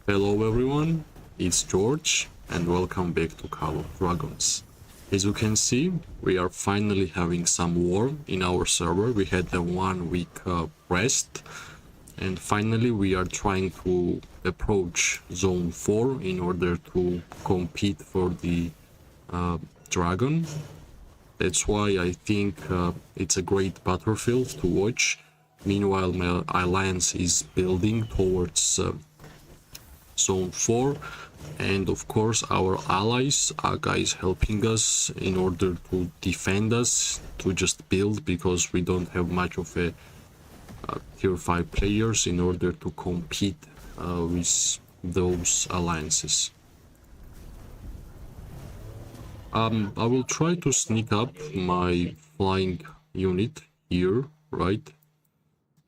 Hello everyone, it's George and welcome back to Call of Dragons. As you can see, we are finally having some war in our server. We had a 1 week rest and finally we are trying to approach Zone 4 in order to compete for the dragon. That's why I think it's a great battlefield to watch. Meanwhile, my alliance is building towards Zone 4, and of course our allies are guys helping us in order to defend us, to just build, because we don't have much of a tier 5 players in order to compete with those alliances. I will try to sneak up my flying unit here, right?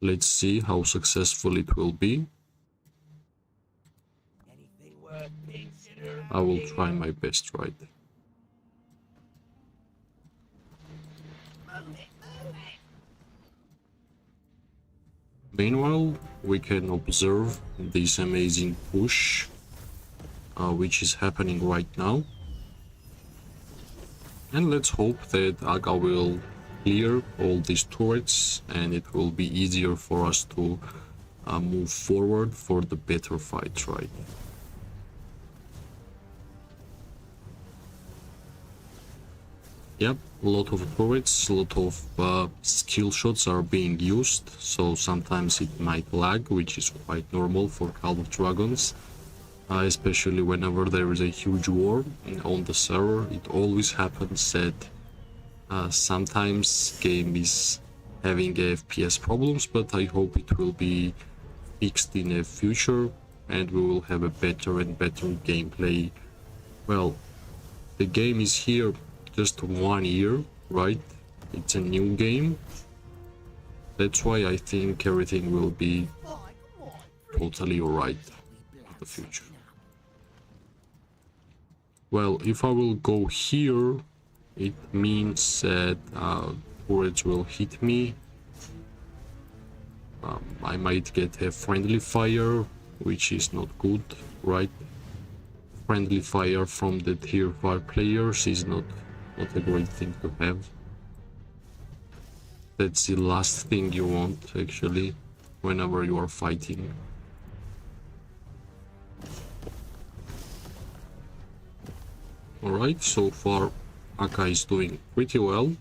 Let's see how successful it will be. I will try my best, right? Meanwhile, we can observe this amazing push, which is happening right now. And let's hope that Aga will clear all these turrets and it will be easier for us to move forward for the better fight, right? Yep, a lot of turrets, a lot of skill shots are being used, so sometimes it might lag, which is quite normal for Call of Dragons. Especially whenever there is a huge war on the server, it always happens that sometimes game is having FPS problems, but I hope it will be fixed in the future and we will have a better and better gameplay. Well, the game is here just 1 year, right? It's a new game. That's why I think everything will be totally alright in the future. Well, if I will go here, it means that turrets will hit me. I might get a friendly fire, which is not good, right? Friendly fire from the tier 5 players is not a great thing to have. That's the last thing you want, actually, whenever you are fighting. Alright, so far Aka is doing pretty well.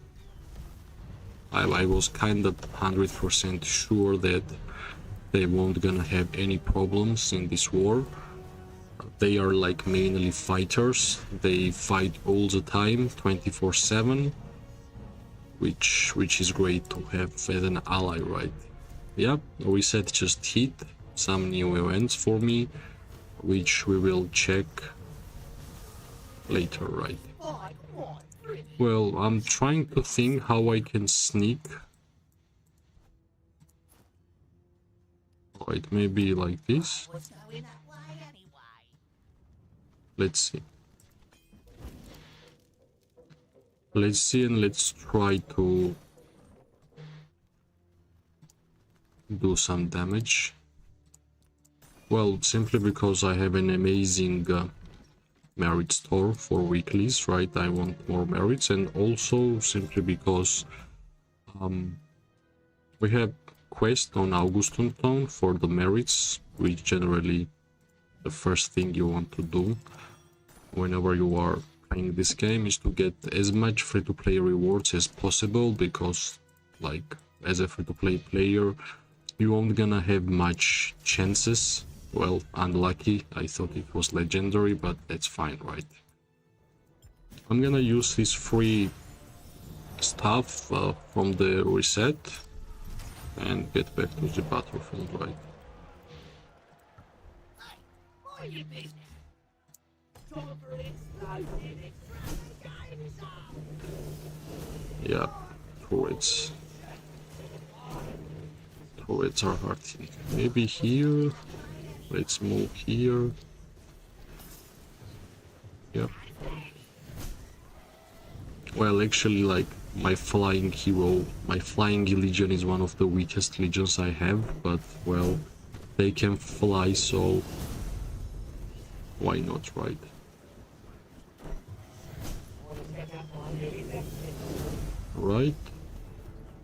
I was kind of 100% sure that they won't gonna have any problems in this war. They are like mainly fighters. They fight all the time, 24/7, which is great to have as an ally, right? Yeah, reset just hit some new events for me, which we will check later, right? Well, I'm trying to think how I can sneak. Right, maybe like this. Let's see. Let's see and let's try to do some damage. Well, simply because I have an amazing merit store for weeklies, right? I want more merits, and also simply because we have quest on Auguston Town for the merits, which generally the first thing you want to do whenever you are playing this game is to get as much free-to-play rewards as possible, because like as a free-to-play player you won't gonna have much chances. Well, unlucky, I thought it was legendary, but that's fine, right? I'm gonna use this free stuff from the reset and get back to the battlefield, right? Yeah, turrets. Turrets are hard thing. Maybe here. Let's move here. Yep. Well, actually, like, my flying hero, my flying legion is one of the weakest legions I have, but, well, they can fly, so Why not, right? Right.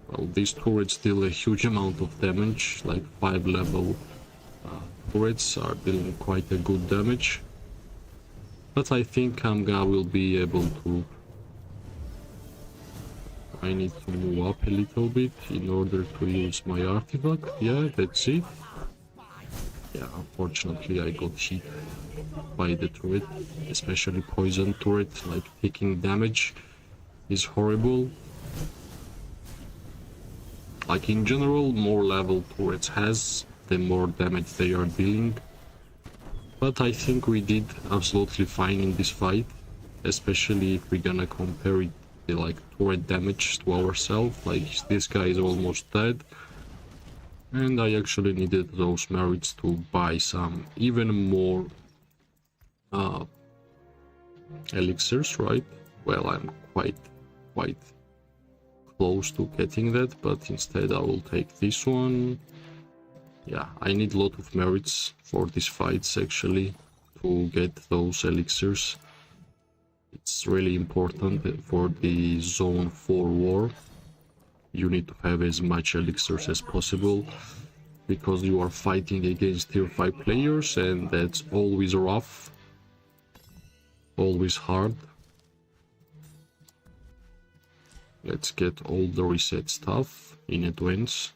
Well, these turrets deal a huge amount of damage, like 5 level turrets are dealing quite a good damage. But I think I will be able to... I need to move up a little bit in order to use my artifact. Yeah, that's it. Yeah, unfortunately I got hit by the turret, especially poison turret, like taking damage is horrible. Like in general, more level turrets has, the more damage they are dealing. But I think we did absolutely fine in this fight, especially if we're gonna compare it the like turret damage to ourselves. Like this guy is almost dead, and I actually needed those merits to buy some even more elixirs, right? Well, I'm quite close to getting that, but instead I will take this one. Yeah, I need a lot of merits for these fights actually to get those elixirs. It's really important for the Zone 4 war. You need to have as much elixirs as possible, because you are fighting against tier 5 players, and that's always rough, always hard. Let's get all the reset stuff in advance.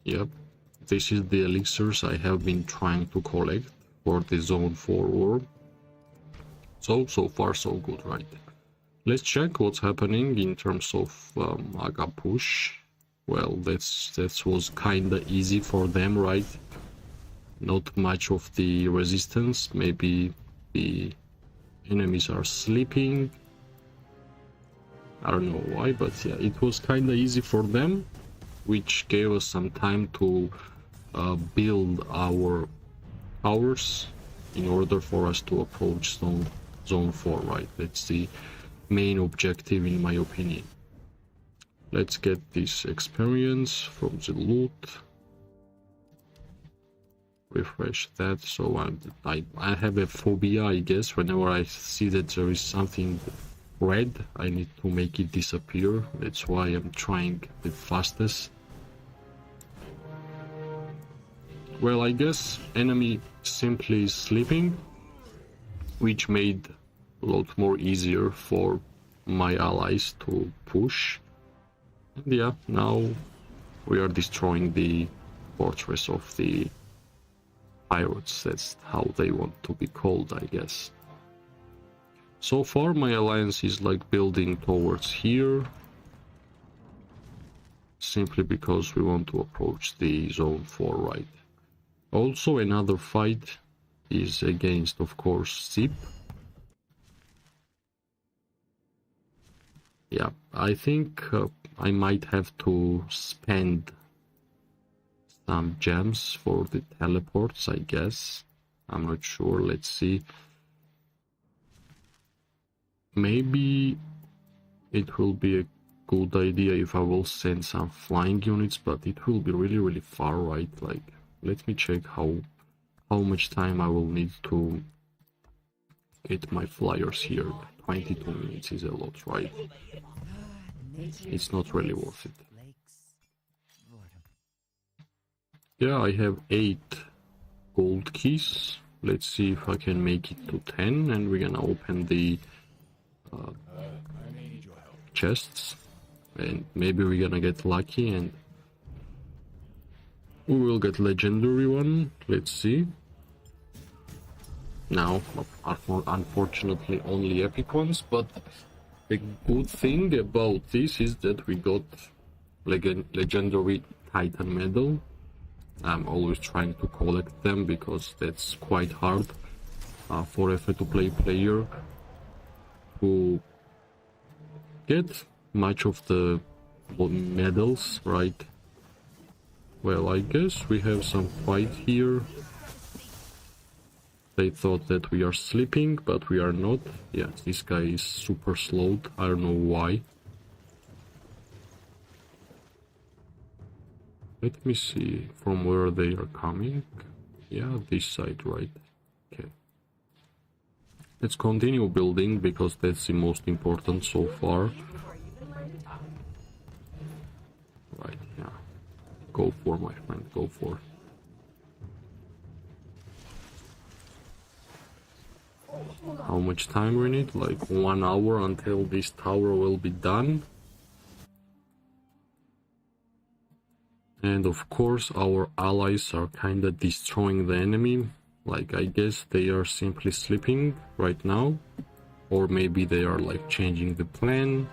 Yep, this is the elixirs I have been trying to collect for the Zone 4 war. So far so good, right? Let's check what's happening in terms of Aga push. Well, that was kinda easy for them, right? Not much of the resistance. Maybe the enemies are sleeping. I don't know why, but yeah, it was kinda easy for them, which gave us some time to build our towers in order for us to approach zone 4, right? That's the main objective in my opinion. Let's get this experience from the loot. Refresh that. So I have a phobia, I guess. Whenever I see that there is something red, I need to make it disappear. That's why I'm trying the fastest. Well, I guess enemy simply sleeping, which made a lot more easier for my allies to push. And yeah, now we are destroying the fortress of the pirates. That's how they want to be called, I guess. So far my alliance is like building towards here, simply because we want to approach the zone 4, right? Also another fight is against, of course, Zip. Yeah, I think I might have to spend some gems for the teleports, I guess. I'm not sure, let's see. Maybe it will be a good idea if I will send some flying units, but it will be really far, right? Like, let me check how much time I will need to get my flyers here. 22 minutes is a lot, right? It's not really worth it. Yeah, I have 8 gold keys. Let's see if I can make it to 10, and we're gonna open the chests, and maybe we're gonna get lucky and we will get legendary one. Let's see. Now, unfortunately, only epic ones, but the good thing about this is that we got legendary Titan medal. I'm always trying to collect them because that's quite hard for a free-to-play player to get much of the medals, right? Well, I guess we have some fight here. They thought that we are sleeping, but we are not. Yeah, this guy is super slowed. I don't know why. Let me see from where they are coming. Yeah, this side, right? Okay. Let's continue building because that's the most important so far. Right, yeah. Go for, my friend, go for. How much time we need? Like 1 hour until this tower will be done. And of course our allies are kinda destroying the enemy. Like, I guess they are simply sleeping right now. Or maybe they are like changing the plan.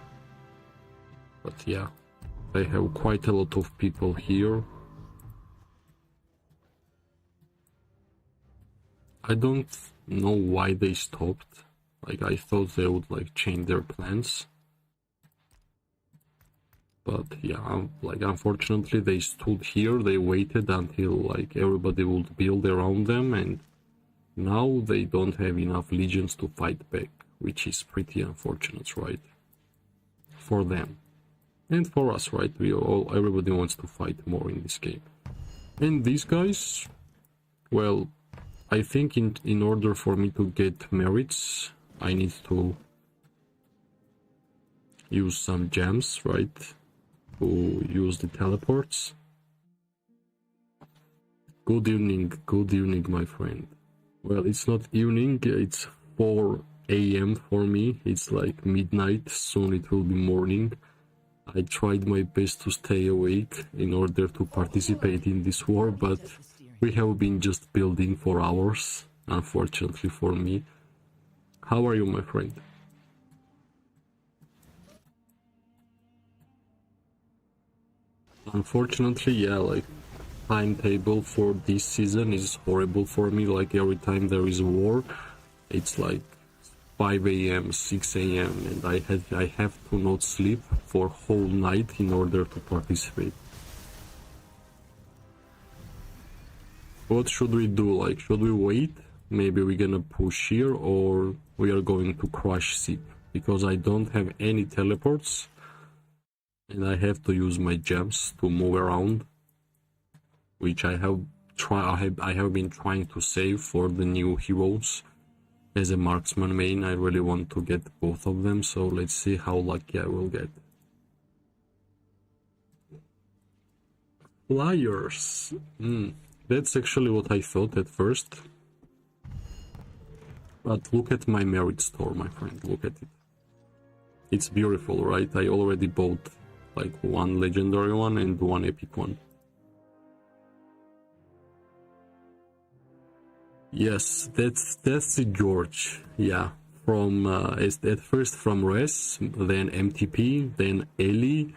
But yeah, they have quite a lot of people here. I don't know why they stopped. Like, I thought they would like change their plans. But yeah, like, unfortunately they stood here, they waited until like everybody would build around them, and now they don't have enough legions to fight back, which is pretty unfortunate, right? For them. And for us, right? Everybody wants to fight more in this game. And these guys, well, I think in order for me to get merits, I need to use some gems, right? To use the teleports. Good evening, my friend. Well, it's not evening, it's 4 a.m. for me. It's like midnight, soon it will be morning. I tried my best to stay awake in order to participate in this war, but we have been just building for hours, unfortunately for me. How are you, my friend? Unfortunately, yeah, like, timetable for this season is horrible for me. Like, every time there is a war, it's like 5 a.m., 6 a.m. and I have to not sleep for whole night in order to participate. What should we do? Like, should we wait? Maybe we're gonna push here, or we are going to crush SIP, because I don't have any teleports and I have to use my gems to move around, which I have been trying to save for the new heroes. As a marksman main, I really want to get both of them, so let's see how lucky I will get. Flyers! That's actually what I thought at first. But look at my merit store, my friend, look at it. It's beautiful, right? I already bought like one legendary one and one epic one. Yes, that's the George. Yeah, from at first from Res, then MTP, then Ellie,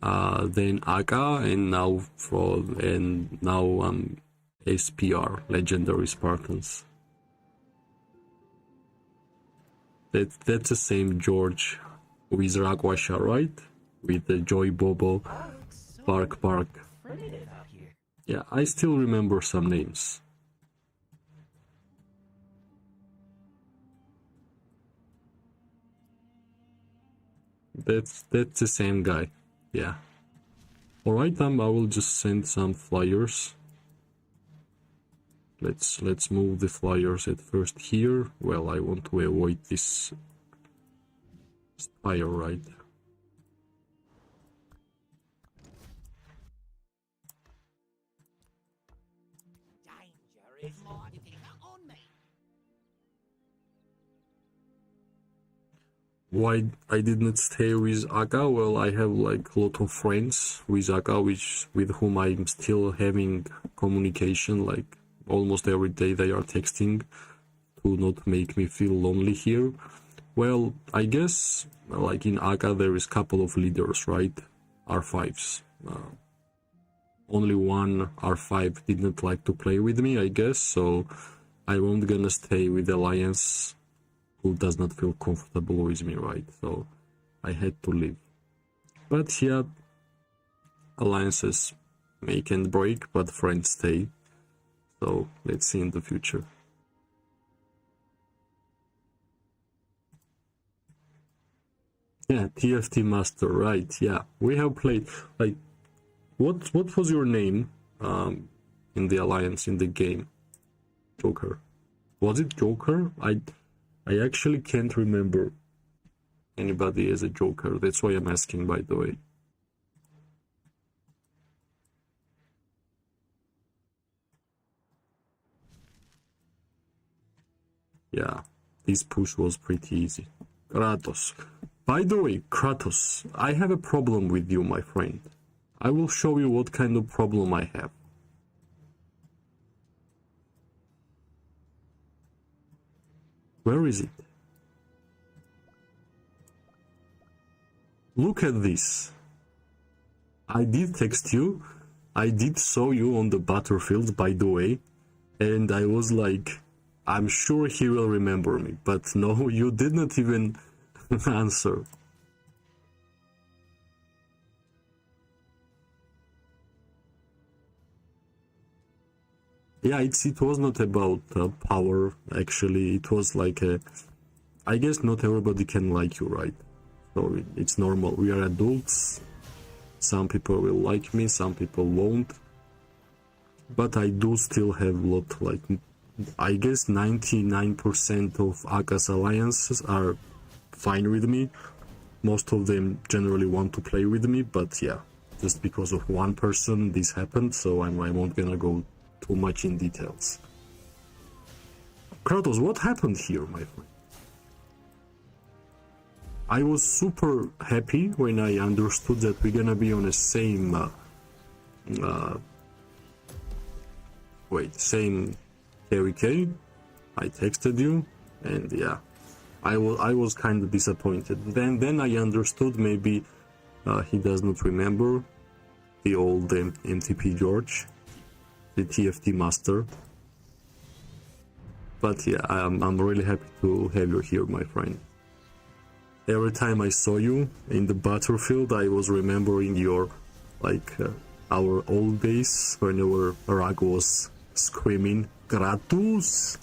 then Aga, and now SPR, Legendary Spartans. That's the same George with Rakwasha, right? With the Joy Bobo, Bark. Yeah, I still remember some names. That's the same guy. Yeah. Alright, I will just send some flyers. Let's move the flyers at first here. Well, I want to avoid this spire, right? Why I did not stay with Aga? Well, I have like a lot of friends with Aga, with whom I'm still having communication. Like, almost every day they are texting to not make me feel lonely here. Well, I guess like in Aga there is a couple of leaders, right? R5s. Only one R5 did not like to play with me, I guess, so I won't gonna stay with Alliance who does not feel comfortable with me, right? So I had to leave. But yeah, alliances make and break, but friends stay. So let's see in the future. Yeah, TFT Master, right? Yeah, we have played, like, What was your name in the alliance in the game? Joker. Was it Joker? I actually can't remember anybody as a Joker. That's why I'm asking, by the way. Yeah, this push was pretty easy. Kratos. By the way, Kratos, I have a problem with you, my friend. I will show you what kind of problem I have. Where is it? Look at this. I did text you. I did saw you on the battlefield, by the way. And I was like, I'm sure he will remember me. But no, you did not even answer. Yeah, it was not about power, actually. It was like I guess not everybody can like you, right? So it's normal. We are adults. Some people will like me, some people won't. But I do still have a lot, like, I guess 99% of Aka's alliances are fine with me. Most of them generally want to play with me, but yeah, just because of one person this happened, so I won't gonna go too much in details. Kratos, what happened here, my friend? I was super happy when I understood that we're gonna be on the same same KVK. I texted you, and yeah, I was kind of disappointed. Then I understood maybe he does not remember the old MTP George, the TFT master. But yeah, I'm really happy to have you here, my friend. Every time I saw you in the battlefield, I was remembering your, like, our old days whenever Rag was screaming, Kratos!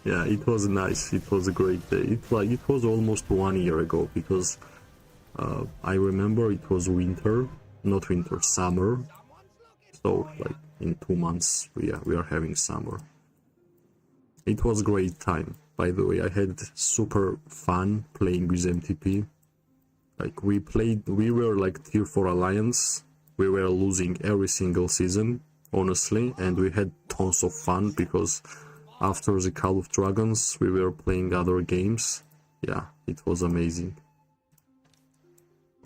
Yeah, it was nice. It was a great day. It was almost 1 year ago, because I remember it was winter, not winter, summer. So like in 2 months we are having summer. It was great time. By the way, I had super fun playing with MTP. Like we were like tier 4 alliance. We were losing every single season, honestly, and we had tons of fun because after the Call of Dragons we were playing other games. Yeah, it was amazing.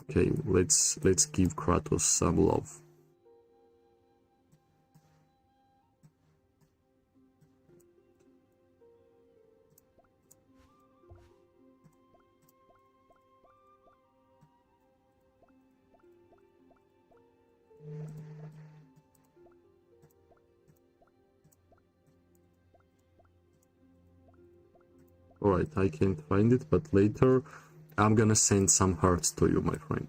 Okay, let's give Kratos some love. Alright, I can't find it, but later I'm gonna send some hearts to you, my friend.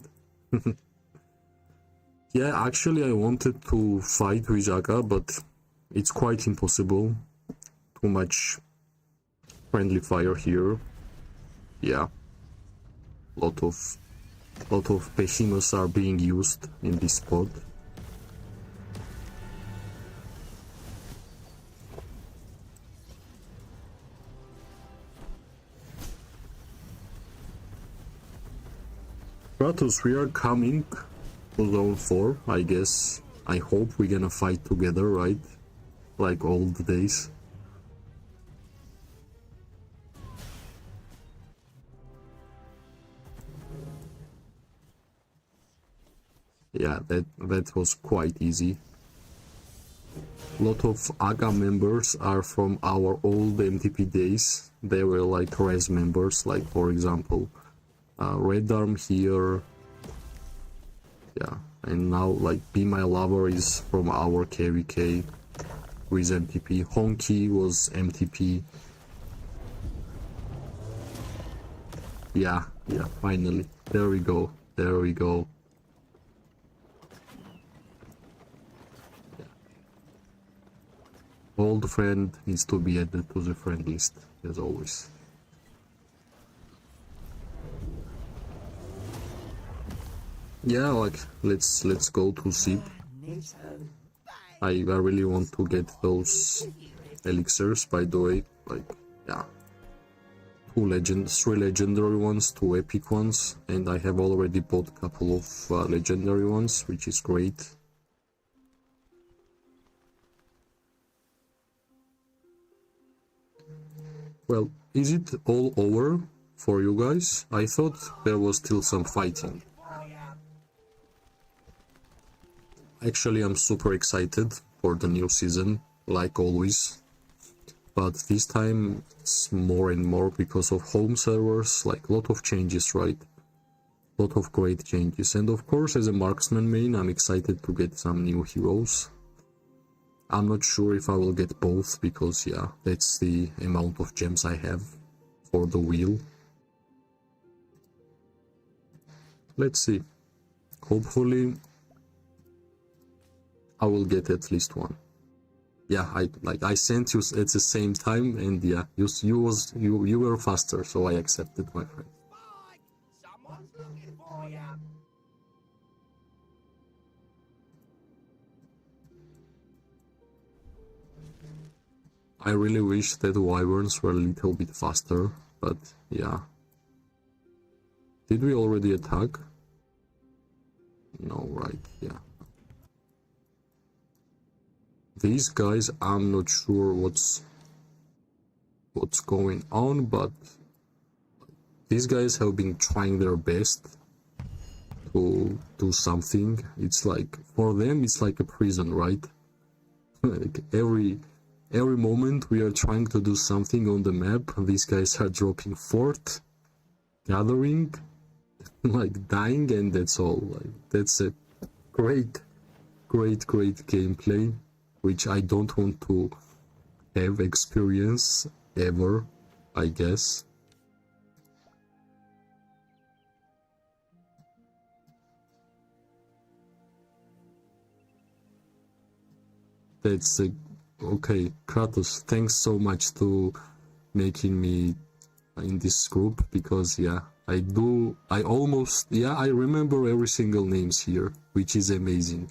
Yeah, actually I wanted to fight with Aga, but it's quite impossible. Too much friendly fire here. Yeah. Lot of behemoths are being used in this spot. Kratos, we are coming to zone 4, I guess. I hope we're gonna fight together, right? Like old days. Yeah, that was quite easy. Lot of AGA members are from our old MTP days. They were like res members, like for example Red Arm here. Yeah, and now like Be My Lover is from our KVK with MTP. Honky was MTP. Yeah, finally. There we go. Old friend needs to be added to the friend list, as always. Yeah, like let's go to zip. I really want to get those elixirs, by the way. Like, yeah, three legendary ones, two epic ones, and I have already bought a couple of legendary ones, which is great. Well, is it all over for you guys? I thought there was still some fighting. Actually, I'm super excited for the new season, like always. But this time it's more and more because of home servers, like a lot of changes, right? A lot of great changes. And of course, as a marksman main, I'm excited to get some new heroes. I'm not sure if I will get both, because yeah, that's the amount of gems I have for the wheel. Let's see. Hopefully I will get at least one. Yeah, I sent you at the same time, and yeah, you were faster, so I accepted, my friend. Someone's looking for you. I really wish that wyverns were a little bit faster, but yeah. Did we already attack? No, right, yeah. These guys, I'm not sure what's going on, but these guys have been trying their best to do something. It's like, for them, it's like a prison, right? Like every moment we are trying to do something on the map, these guys are dropping fort, gathering, like dying, and that's all. Like, that's a great gameplay, which I don't want to have experience ever, I guess. That's a okay, Kratos, thanks so much to making me in this group, because yeah, I remember every single names here, which is amazing.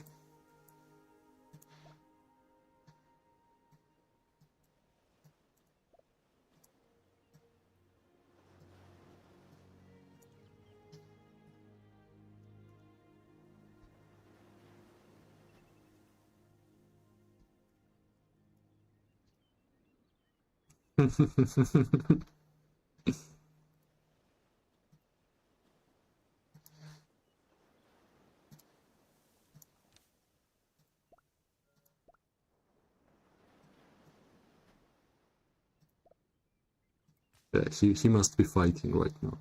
Yeah, he must be fighting right now.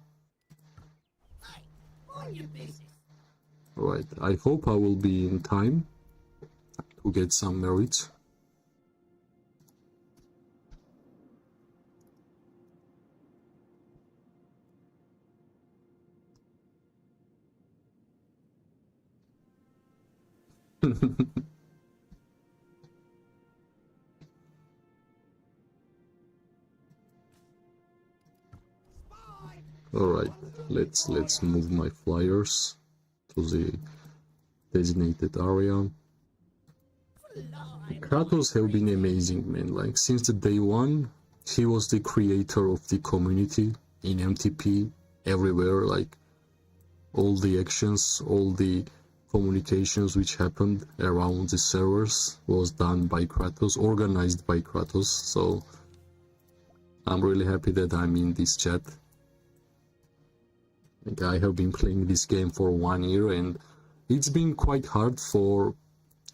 Right, I hope I will be in time to get some merits. Alright, let's move my flyers to the designated area. Kratos have been amazing, man. Like, since the day one, he was the creator of the community in MTP everywhere. Like, all the actions, all the communications which happened around the servers was done by Kratos, organized by Kratos. So I'm really happy that I'm in this chat. Like, I have been playing this game for 1 year, and it's been quite hard for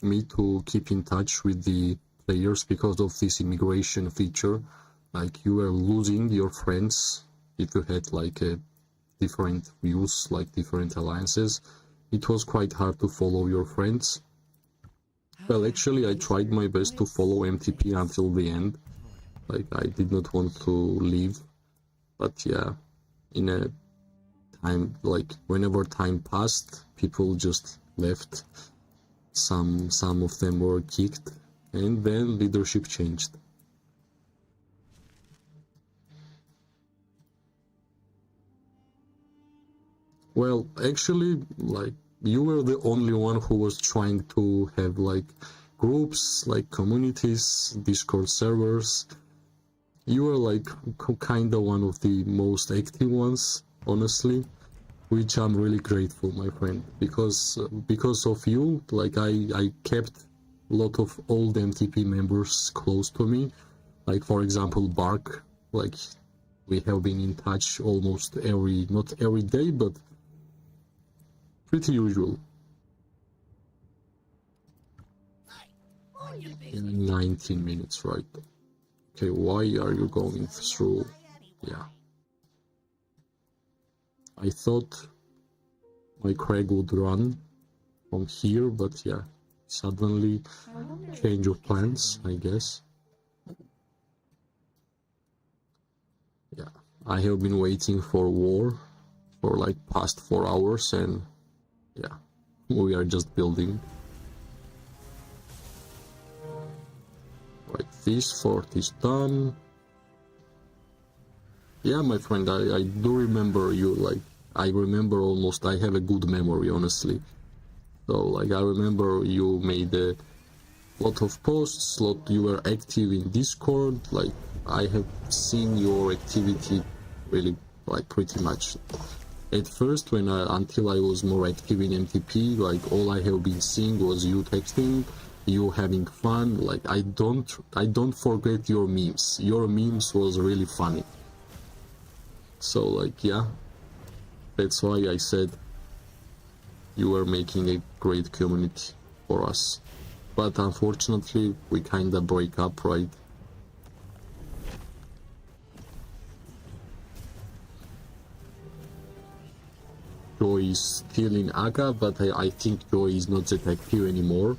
me to keep in touch with the players because of this immigration feature. Like, you were losing your friends if you had like a different views, like different alliances. It was quite hard to follow your friends. Well, actually, I tried my best to follow MTP until the end. Like, I did not want to leave, but yeah, in a time, like whenever time passed, people just left. Some of them were kicked, and then leadership changed. Well, actually, like, you were the only one who was trying to have like groups, like communities, Discord servers. You were like kind of one of the most active ones, honestly, which I'm really grateful, my friend, because of you, like I kept a lot of old MTP members close to me, like for example Bark. Like we have been in touch almost not every day, but pretty usual. In 19 minutes, right? Okay, why are you going through? Yeah, I thought my Craig would run from here, but yeah, suddenly change of plans, I guess. Yeah, I have been waiting for war for like past 4 hours, and yeah, we are just building. Right, this fort is done. Yeah, my friend, I do remember you. Like, I remember almost, I have a good memory, honestly. So, like, I remember you made a lot of posts, you were active in Discord. Like, I have seen your activity really, like, pretty much. At first, until I was more active in MTP, like, all I have been seeing was you texting, you having fun. Like, I don't forget your memes. Your memes was really funny. So, like, yeah, that's why I said you were making a great community for us. But unfortunately, we kinda break up, right? Joy is still in Aga, but I think Joy is not that active anymore.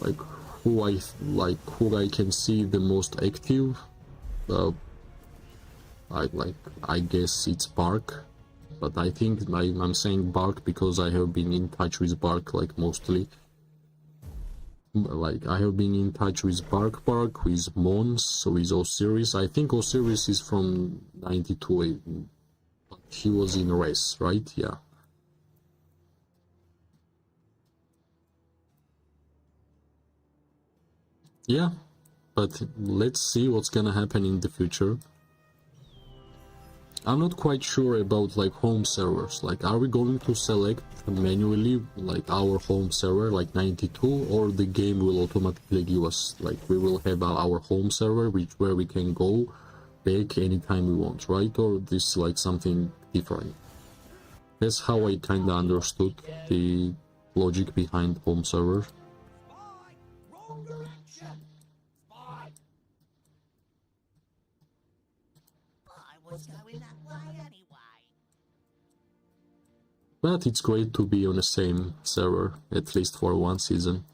Like, who I can see the most active, I guess it's Bark, but I think I'm saying Bark because I have been in touch with Bark, like, mostly. Like, I have been in touch with Bark, with Mons, with Osiris. I think Osiris is from 92, but he was in race, right? Yeah. Yeah, but let's see what's gonna happen in the future. I'm not quite sure about like home servers. Like, are we going to select manually like our home server, like 92, or the game will automatically give us, like, we will have our home server where we can go back anytime we want, right? Or this is like something different? That's how I kind of understood the logic behind home server. But it's great to be on the same server, at least for one season.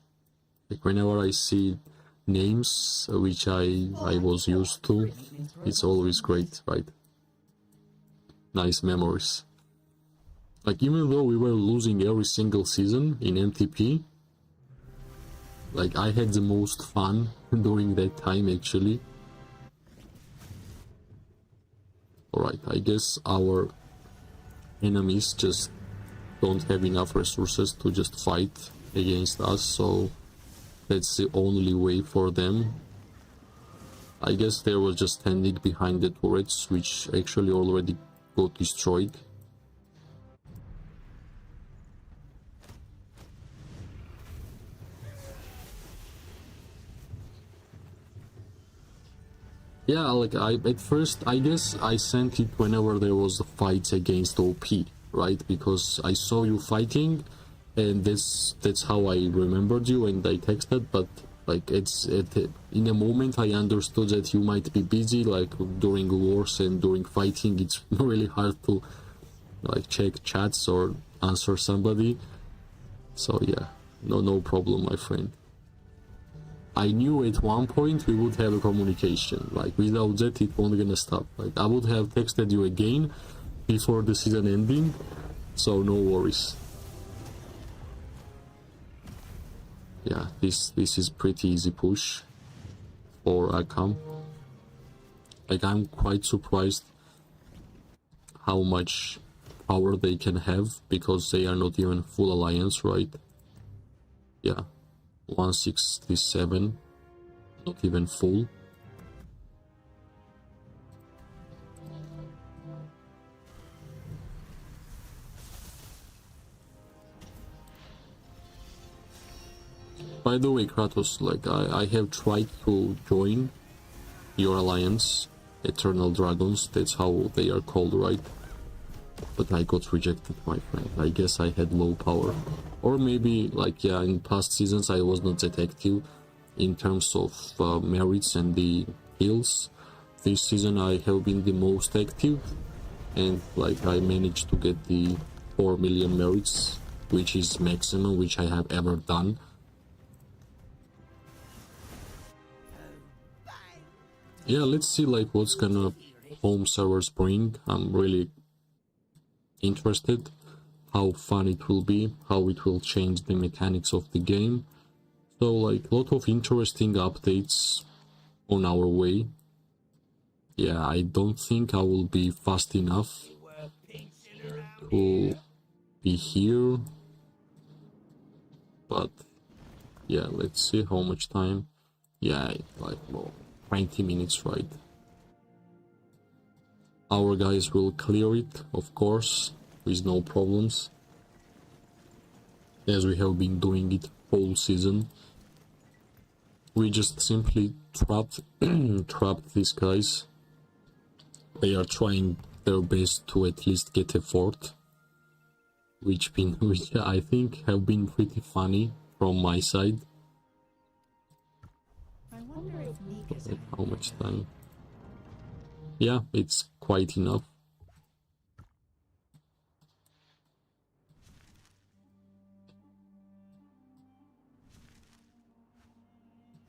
Like, whenever I see names which I was used to, it's always great, right? Nice memories. Like, even though we were losing every single season in MTP, like, I had the most fun during that time, actually. Alright, I guess our enemies just don't have enough resources to just fight against us, so that's the only way for them. I guess they were just standing behind the turrets, which actually already got destroyed. Yeah, like, at first, I guess I sent it whenever there was fights against OP, right? Because I saw you fighting, and that's how I remembered you, and I texted. But like, in a moment I understood that you might be busy, like during wars and during fighting. It's really hard to like check chats or answer somebody. So yeah, no problem, my friend. I knew at one point we would have a communication. Like, without that, it won't gonna stop. Like, I would have texted you again before the season ending, so no worries. Yeah, this is pretty easy push for Akam. Like, I'm quite surprised how much power they can have, because they are not even full alliance, right? Yeah, 167, not even full. By the way, Kratos, like I have tried to join your alliance, Eternal Dragons, that's how they are called, right? But I got rejected, my friend. I guess I had low power. Or maybe, like, yeah, in past seasons I was not that active in terms of merits and the hills. This season I have been the most active, and like I managed to get the 4 million merits, which is maximum which I have ever done. Yeah, let's see like what's gonna home servers bring. I'm really interested how fun it will be, how it will change the mechanics of the game. So like a lot of interesting updates on our way. Yeah, I don't think I will be fast enough to be here, but yeah, let's see how much time. Yeah, like well, 20 minutes, right? Our guys will clear it, of course, with no problems, as we have been doing it whole season. We just simply trapped trapped these guys. They are trying their best to at least get a fort, which I think have been pretty funny from my side. I wonder if Nika's How much time? Yeah, it's quite enough.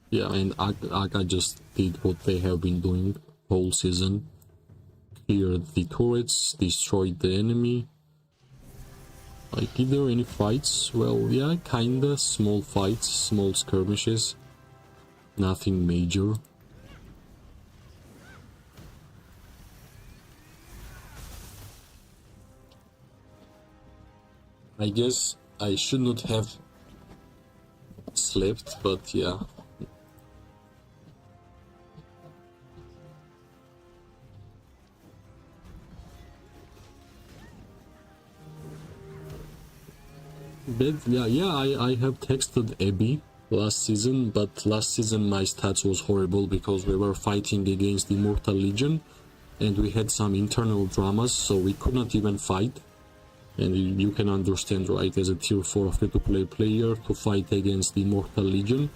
Yeah, and Aga just did what they have been doing whole season. Cleared the turrets, destroyed the enemy. Like, did there any fights? Well, yeah, kinda small fights, small skirmishes. Nothing major. I guess I should not have slept, but yeah. But yeah, I have texted Abby last season, but last season my stats was horrible because we were fighting against the Immortal Legion and we had some internal dramas, so we could not even fight. And you can understand, right, as a tier 4 free-to-play player to fight against the Immortal Legion,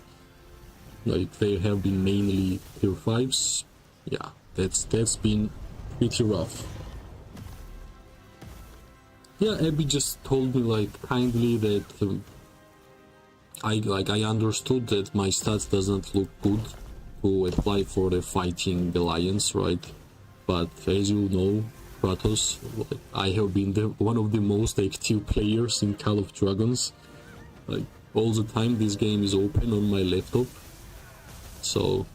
like they have been mainly tier 5s. Yeah, that's been pretty rough. Yeah, Abby just told me like kindly that I understood that my stats doesn't look good to apply for the fighting alliance, right? But as you know, Kratos, like, I have been one of the most active players in Call of Dragons. Like all the time, this game is open on my laptop. So,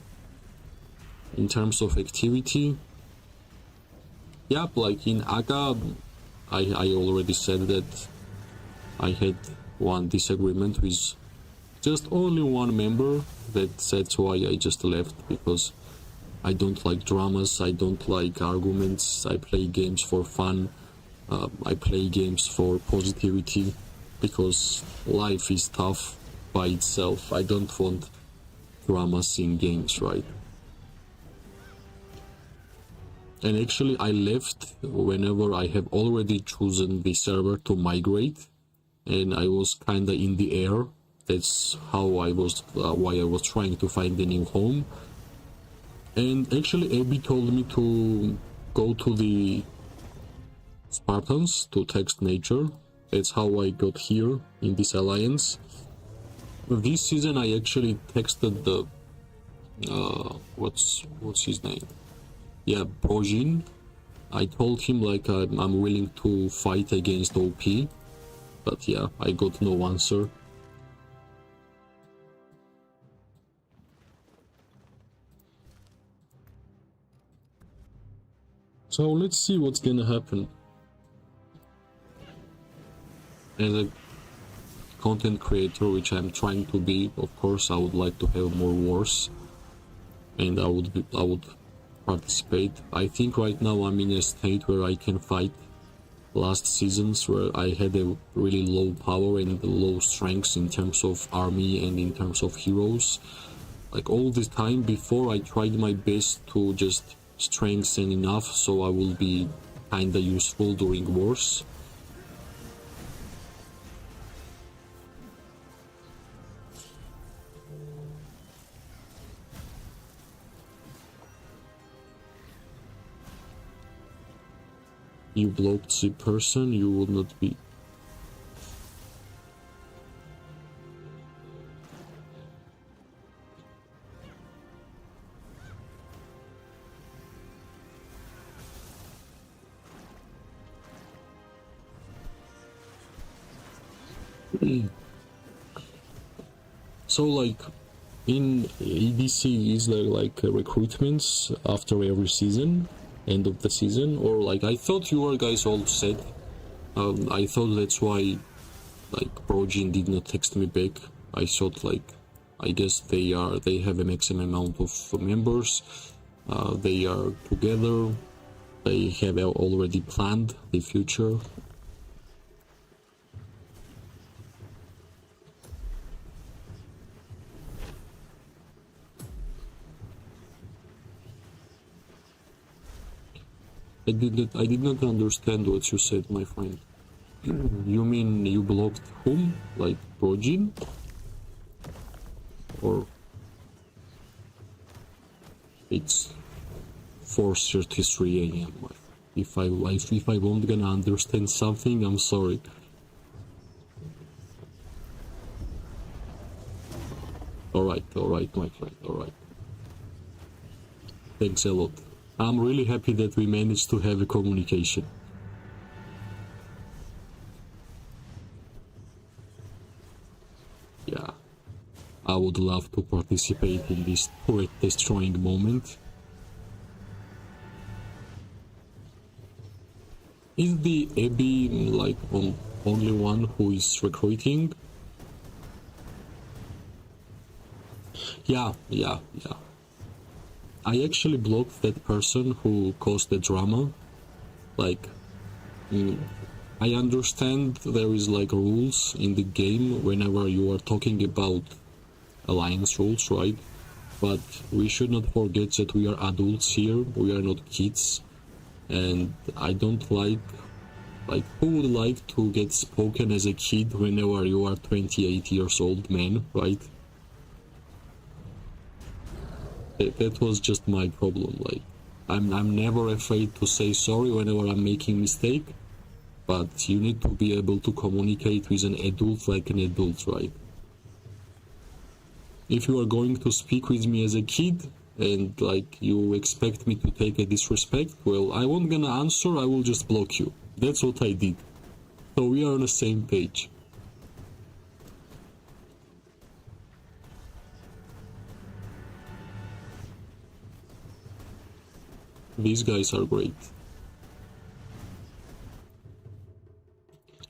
in terms of activity, yeah, like in Aga, I already said that I had one disagreement with just only one member. That's why I just left, because I don't like dramas, I don't like arguments, I play games for fun, I play games for positivity, because life is tough by itself. I don't want dramas in games, right? And actually I left whenever I have already chosen the server to migrate, and I was kinda in the air. That's how I was, why I was trying to find a new home. And actually Abby told me to go to the Spartans, to text nature. That's how I got here in this alliance. This season I actually texted the what's his name? Yeah, Brojin. I told him like I'm willing to fight against OP, but yeah, I got no answer. So let's see what's gonna happen. as a content creator, which I'm trying to be, of course, I would like to have more wars, and I would participate. I think right now I'm in a state where I can fight. Last seasons where I had a really low power and low strengths in terms of army and in terms of heroes. Like all this time before, I tried my best to just strengthen enough so I will be kinda useful during wars. You blocked the person, you would not be. So like in EDC, is there like recruitments after every season, end of the season, or like I thought you were guys all set. I thought that's why like Projin did not text me back. I thought like I guess they have a maximum amount of members. They are together. They have already planned the future. I did not understand what you said, my friend. You mean you blocked whom? Like Projin? Or it's 4:33 a.m. If I won't gonna understand something, I'm sorry. Alright, my friend, alright. Thanks a lot. I'm really happy that we managed to have a communication. Yeah, I would love to participate in this turret destroying moment. Is the Abby like only one who is recruiting? Yeah. I actually blocked that person who caused the drama. Like, I understand there is like rules in the game whenever you are talking about alliance rules, right? But we should not forget that we are adults here, we are not kids. And I don't like who would like to get spoken as a kid whenever you are 28 years old man, right? That was just my problem. Like, I'm never afraid to say sorry whenever I'm making mistake, but you need to be able to communicate with an adult like an adult, right? If you are going to speak with me as a kid and like you expect me to take a disrespect, well, I won't gonna answer, I will just block you. That's what I did. So we are on the same page. These guys are great.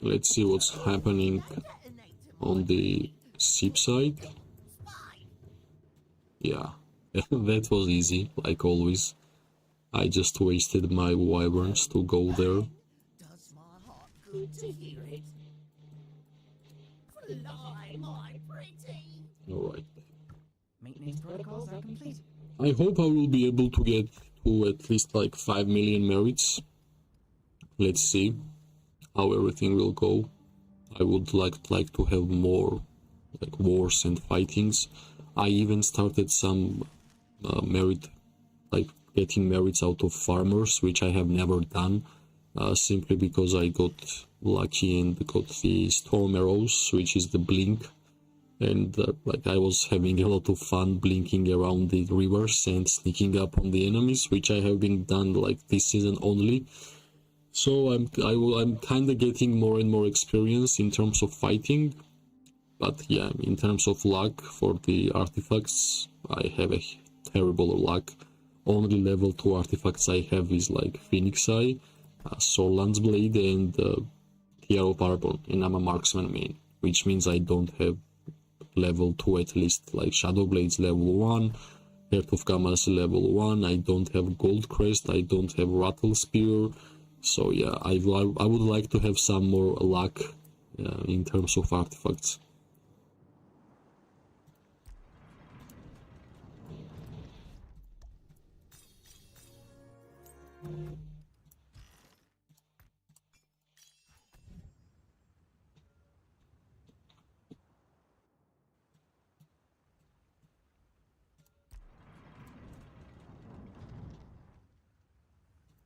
Let's see what's happening on the SIP side. Yeah, that was easy, like always. I just wasted my wyverns to go there. Does my heart good to hear it? Fly, my pretty. Alright. Maintenance protocols are completed. I hope I will be able to get to at least like 5 million merits. Let's see how everything will go. I would like to have more like wars and fightings. I even started some merit, like getting merits out of farmers, which I have never done, simply because I got lucky and got the storm arrows, which is the blink. And like I was having a lot of fun blinking around the rivers and sneaking up on the enemies, which I have been done like this season only. So I'm kind of getting more and more experience in terms of fighting. But yeah, in terms of luck for the artifacts, I have a terrible luck. Only level 2 artifacts I have is like Phoenix Eye, Sorland's Blade, and SPR of Arbor, and I'm a marksman main, which means I don't have level 2 at least, like Shadow Blades level 1, Heart of Gammas level 1, I don't have Gold Crest, I don't have Rattle Spear, so yeah, I would like to have some more luck in terms of artifacts.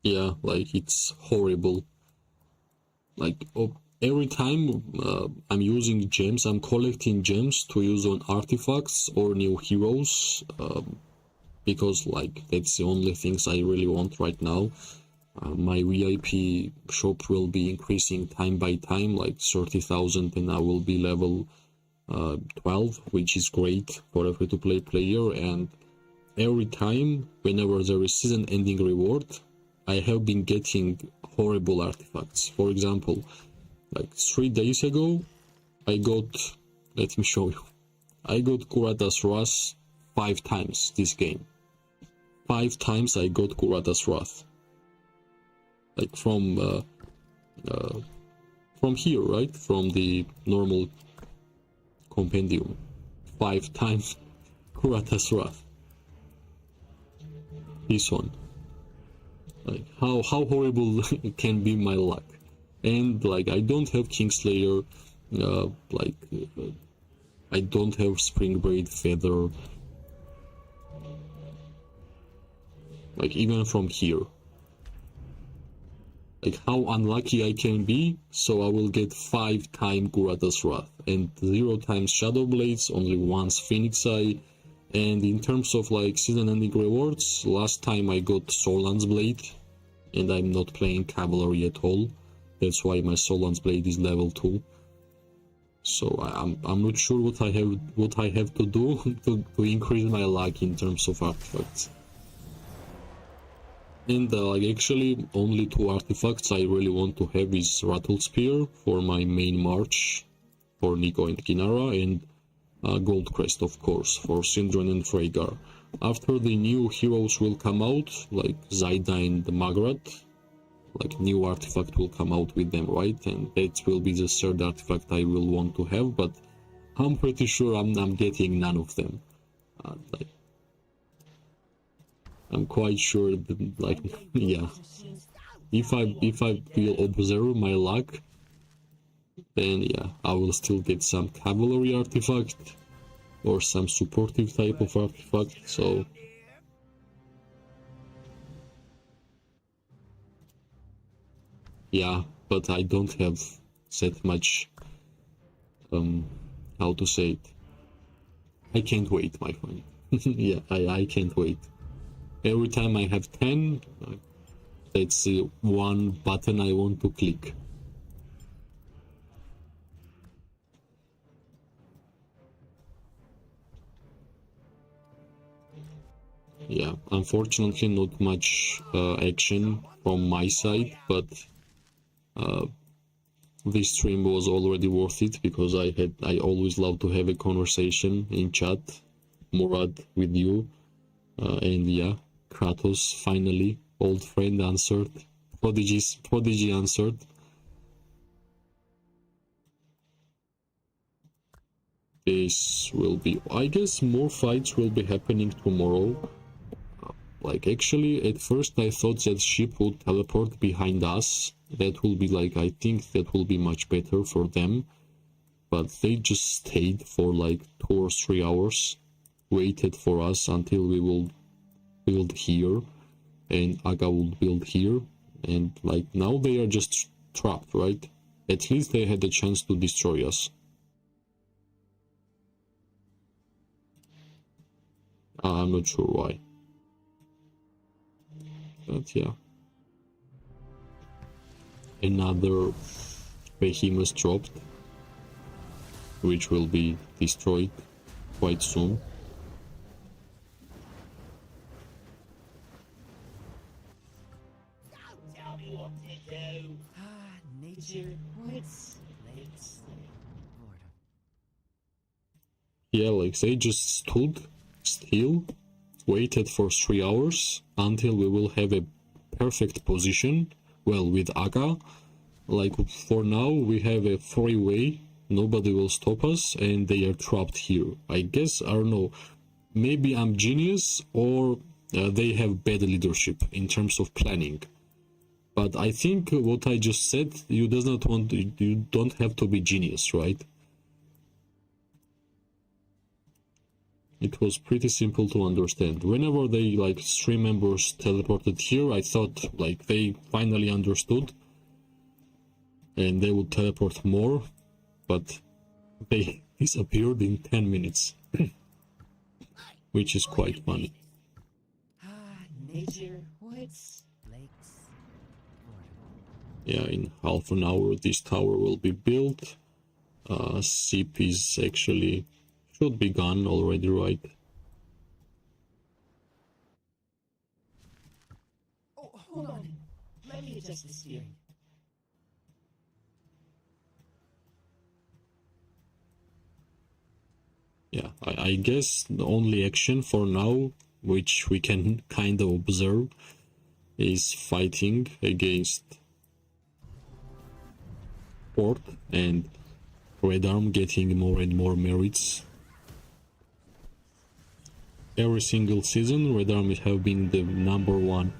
Yeah, like it's horrible. Like every time I'm using gems, I'm collecting gems to use on artifacts or new heroes, because like that's the only things I really want right now. My VIP shop will be increasing time by time, like 30,000, and I will be level 12, which is great for a free-to-play player. And every time, whenever there is season-ending reward, I have been getting horrible artifacts. For example, like 3 days ago, I got, let me show you, I got Kurata's Wrath 5 times this game. 5 times I got Kurata's Wrath. Like from here, right? From the normal compendium. 5 times Kurata's Wrath. This one. Like how horrible can be my luck. And like I don't have Kingslayer, I don't have Springbraid Feather. Like even from here. Like how unlucky I can be, so I will get 5 times Kurata's Wrath and 0 times Shadow Blades, only once Phoenix Eye. And in terms of like season ending rewards, last time I got Solan's Blade, and I'm not playing Cavalry at all. That's why my Solan's Blade is level 2. So I'm not sure what I have to do to increase my luck in terms of artifacts. And like actually only 2 artifacts I really want to have is Rattle Spear for my main march for Nico and Kinara, and Gold Crest of course for Syndron and Freygar. After the new heroes will come out, like Zaida and Magrat, like new artifact will come out with them, right? And that will be the 3rd artifact I will want to have, but I'm pretty sure I'm getting none of them. Like, I'm quite sure that, like, yeah. If I will observe my luck, then yeah, I will still get some cavalry artifact or some supportive type of artifact. So yeah, but I don't have that much. How to say it? I can't wait, my friend. Yeah, I can't wait. Every time I have 10, that's one button I want to click. Yeah, unfortunately not much action from my side, but this stream was already worth it because I always love to have a conversation in chat, Murad, with you, and yeah, Kratos finally, old friend answered, Prodigy answered. This will be, I guess more fights will be happening tomorrow. Like actually at first I thought that ship would teleport behind us. That will be like, I think that will be much better for them. But they just stayed for like 2 or 3 hours, waited for us until we will build here and Aga will build here, and like now they are just trapped, right? At least they had a chance to destroy us. I'm not sure why. But yeah. Another behemoth dropped, which will be destroyed quite soon. nature, wits, lakes, boredom. Yeah, like they just stood still, waited for 3 hours until we will have a perfect position. Well, with Aga, like for now we have a freeway, nobody will stop us, and they are trapped here. I guess, I don't know, maybe I'm genius, or they have bad leadership in terms of planning. But I think what I just said, you don't have to be genius, right? It was pretty simple to understand. Whenever they, like, 3 members teleported here, I thought, like, they finally understood and they would teleport more, but they disappeared in 10 minutes, which is quite funny. Nature, woods, lakes, boredom. Yeah, in half an hour this tower will be built. SIP is actually should be gone already, right? Oh, hold on. Let me adjust the steering. Yeah, I guess the only action for now, which we can kind of observe, is fighting against Port and Red Arm getting more and more merits. Every single season, Red Army have been the #1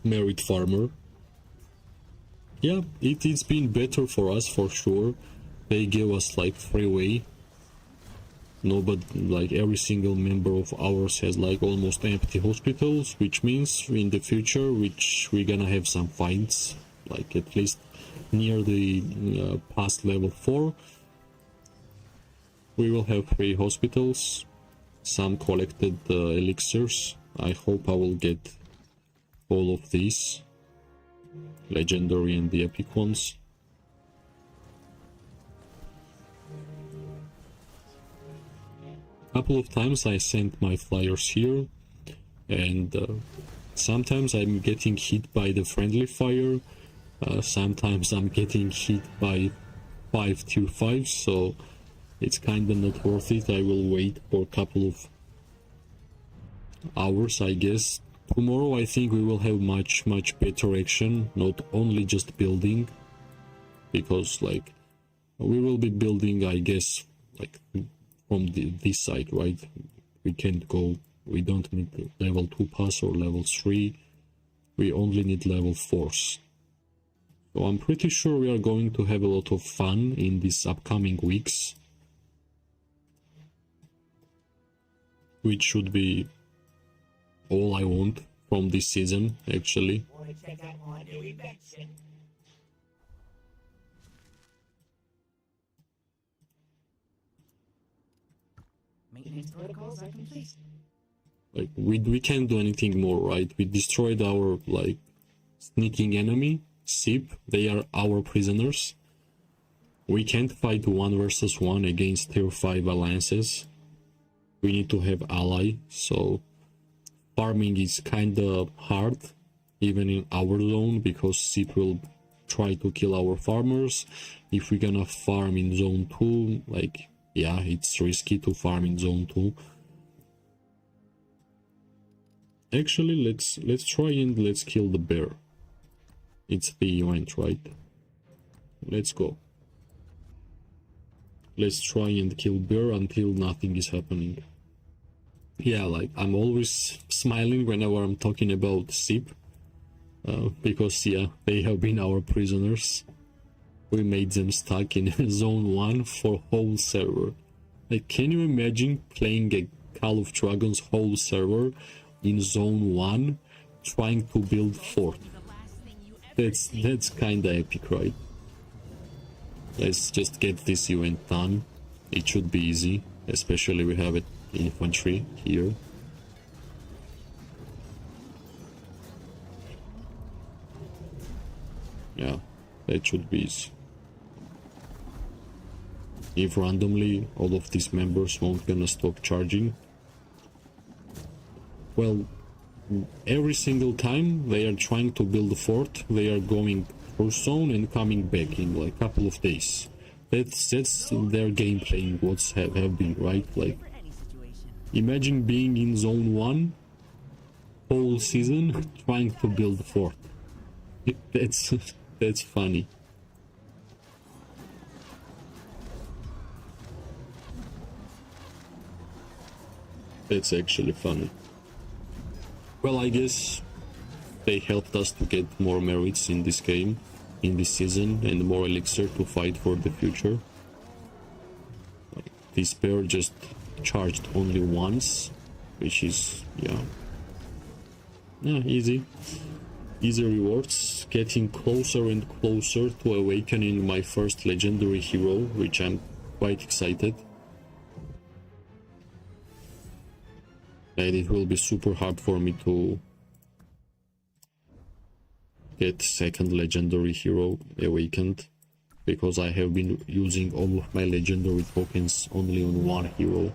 merit farmer. Yeah, it's been better for us for sure. They gave us like freeway. Nobody, like every single member of ours has like almost empty hospitals, which means in the future, which we're gonna have some fights, like at least near the past level 4. We will have 3 hospitals. Some collected elixirs. I hope I will get all of these, legendary and the epic ones. Couple of times I sent my flyers here, and sometimes I'm getting hit by the friendly fire, sometimes I'm getting hit by 5 tier 5s, so it's kinda not worth it. I will wait for a couple of hours, I guess. Tomorrow I think we will have much better action, not only just building, because like we will be building, I guess, like from this side, right? We can't go, we don't need level 2 pass or level 3, we only need level 4s. So I'm pretty sure we are going to have a lot of fun in these upcoming weeks, which should be all I want from this season, actually. Want to check out my new invention? Maintenance protocols are complete. Like we can't do anything more, right? We destroyed our like sneaking enemy, SIP. They are our prisoners. We can't fight 1 versus 1 against tier 5 alliances. We need to have ally, so farming is kinda hard, even in our zone, because SIP will try to kill our farmers. If we're gonna farm in zone 2, like, yeah, it's risky to farm in zone 2. Actually, let's try and let's kill the bear. It's the event, right? Let's go. Let's try and kill bear until nothing is happening. Yeah, like I'm always smiling whenever I'm talking about SIP, because yeah, they have been our prisoners. We made them stuck in zone 1 for whole server. Like, can you imagine playing a Call of Dragons whole server in zone 1 trying to build fort? That's kinda epic, right? Let's just get this event done. It should be easy, especially we have it infantry here. Yeah, that should be easy. If randomly all of these members won't gonna stop charging, well, every single time they are trying to build a fort, they are going for zone and coming back in like a couple of days. That's their gameplay what's have been, right? Like, imagine being in zone 1 whole season trying to build fort. That's funny. That's actually funny. Well, I guess they helped us to get more merits in this game, in this season, and more elixir to fight for the future. This pair just charged only once, which is, yeah, easy. Easy rewards, getting closer and closer to awakening my first legendary hero, which I'm quite excited. And it will be super hard for me to get second legendary hero awakened, because I have been using all of my legendary tokens only on one hero,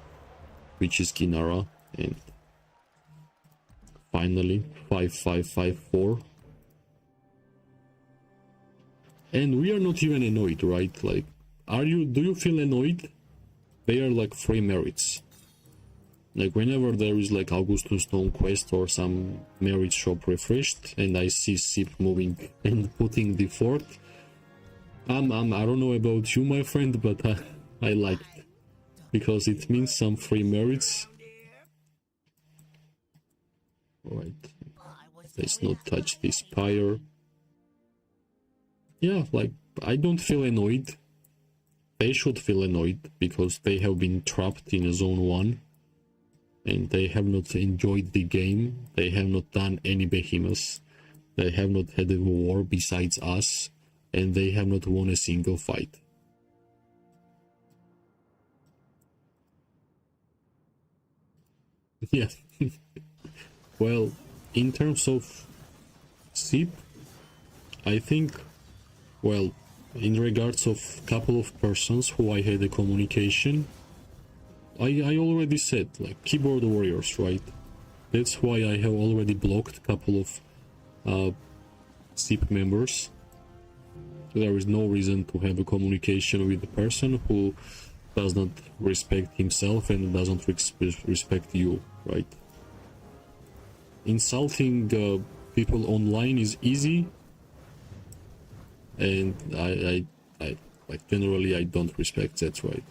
which is Kinara. And finally 5554, and we are not even annoyed, right? Like, do you feel annoyed? They are like free merits. Like, whenever there is like Augustus Stone quest or some merit shop refreshed and I see SIP moving and putting the fort, I don't know about you, my friend, but I like it, because it means some free merits. Alright, let's not touch this pyre. Yeah, like, I don't feel annoyed. They should feel annoyed, because they have been trapped in a zone 1 and they have not enjoyed the game. They have not done any behemoths. They have not had a war besides us, and they have not won a single fight. Yeah. Well, in terms of SIP, I think, well, in regards of couple of persons who I had a communication, I already said, like, keyboard warriors, right? That's why I have already blocked a couple of SIP members. There is no reason to have a communication with a person who does not respect himself and doesn't respect you, right? Insulting people online is easy, and I like, generally I don't respect that, right?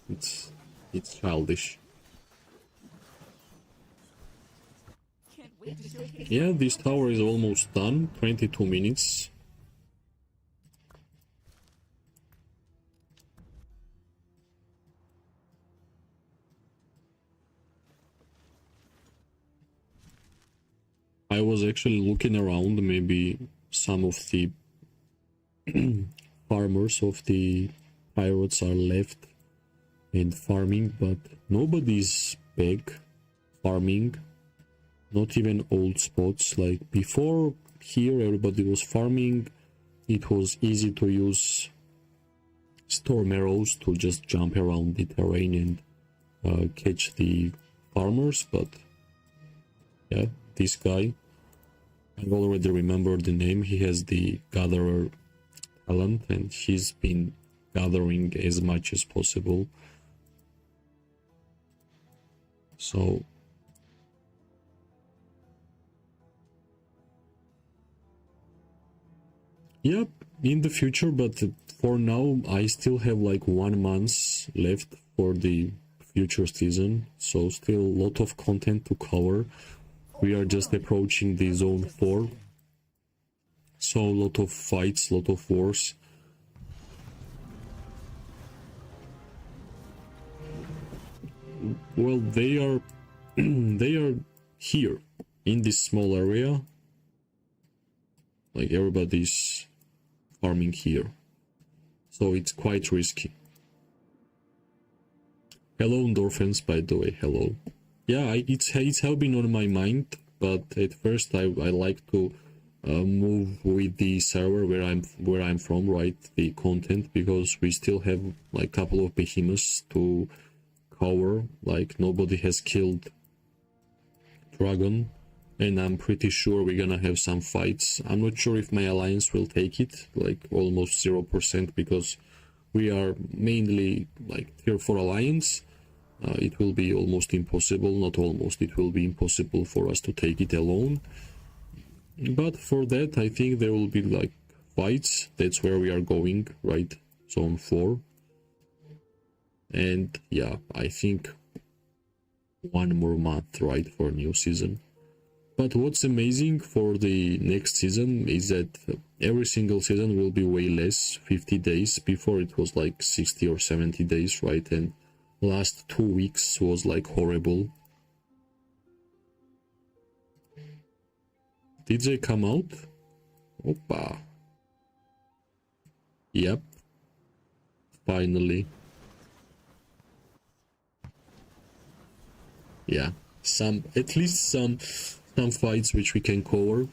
It's childish. Yeah, this tower is almost done. 22 minutes. I was actually looking around, maybe some of the farmers of the pirates are left and farming, but nobody's back farming. Not even old spots. Like, before here everybody was farming. It was easy to use storm arrows to just jump around the terrain and catch the farmers, but yeah, this guy, I already remember the name. He has the gatherer talent, and he's been gathering as much as possible. So yep, in the future, but for now I still have like 1 month left for the future season, so still a lot of content to cover. We are just approaching the zone 4, so a lot of fights, a lot of wars. Well, they are they are here in this small area. Like, everybody's farming here, so it's quite risky. Hello, Endorphins, by the way. Hello. Yeah, it's have been on my mind, but at first I like to move with the server where I'm from, right? The content, because we still have like a couple of behemoths to cover. Like, nobody has killed dragon and I'm pretty sure we're gonna have some fights. I'm not sure if my alliance will take it, like almost 0%, because we are mainly like tier 4 alliance. It will be almost impossible, not almost, it will be impossible for us to take it alone. But for that, I think there will be like fights. That's where we are going, right? Zone 4. And yeah, I think 1 more month, right, for new season. But what's amazing for the next season is that every single season will be way less, 50 days. Before it was like 60 or 70 days, right? And last 2 weeks was like horrible. Did they come out? Opa. Yep. Finally. Yeah. At least some fights which we can cover.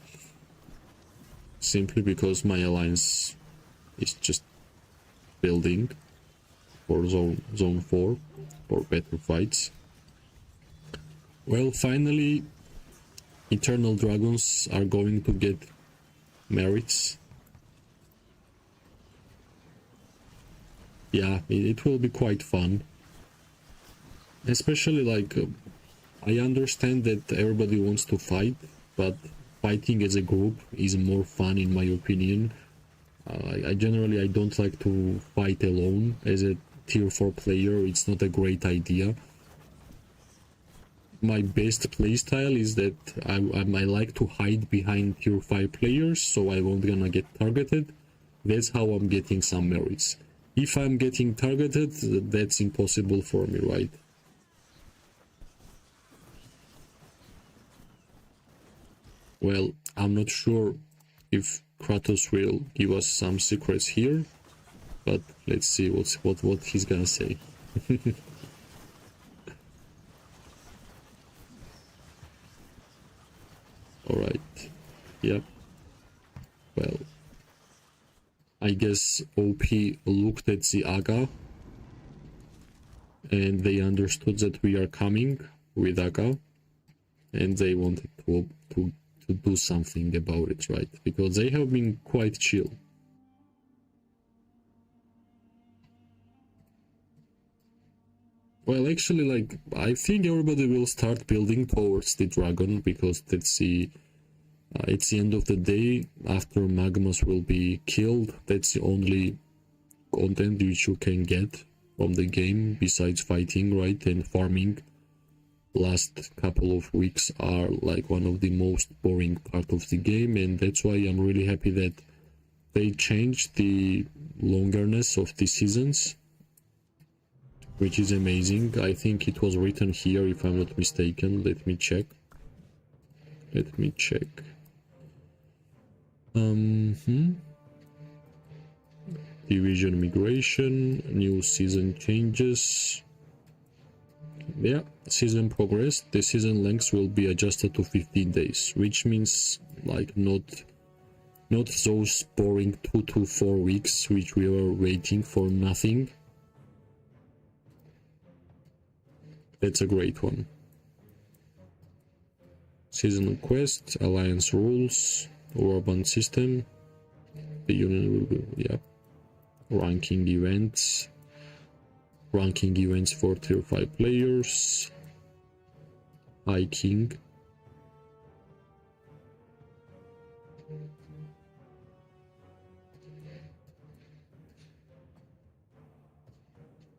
Simply because my alliance is just building for zone 4 for better fights. Well, finally, Eternal Dragons are going to get merits. Yeah, it will be quite fun. Especially like, I understand that everybody wants to fight, but fighting as a group is more fun in my opinion. I generally don't like to fight alone as a tier 4 player. It's not a great idea. My best playstyle is that I like to hide behind tier 5 players, so I won't gonna get targeted. That's how I'm getting some merits. If I'm getting targeted, that's impossible for me, right? Well, I'm not sure if Kratos will give us some secrets here, but let's see what he's gonna say. Alright. Yep. Well, I guess OP looked at the Aga and they understood that we are coming with Aga and they wanted to do something about it, right? Because they have been quite chill. Well, actually, like, I think everybody will start building towards the dragon, because that's it's the end of the day. After Magmas will be killed, that's the only content which you can get from the game besides fighting, right? And farming. Last couple of weeks are like one of the most boring part of the game, and that's why I'm really happy that they changed the longerness of the seasons, which is amazing. I think it was written here, if I'm not mistaken. Let me check. Division migration, new season changes. Yeah, season progress. The season length will be adjusted to 15 days, which means like not those boring 2 to 4 weeks which we were waiting for nothing. That's a great one. Seasonal quest, alliance rules, urban system. The union will be, yeah. Ranking events for tier 5 players. Hiking.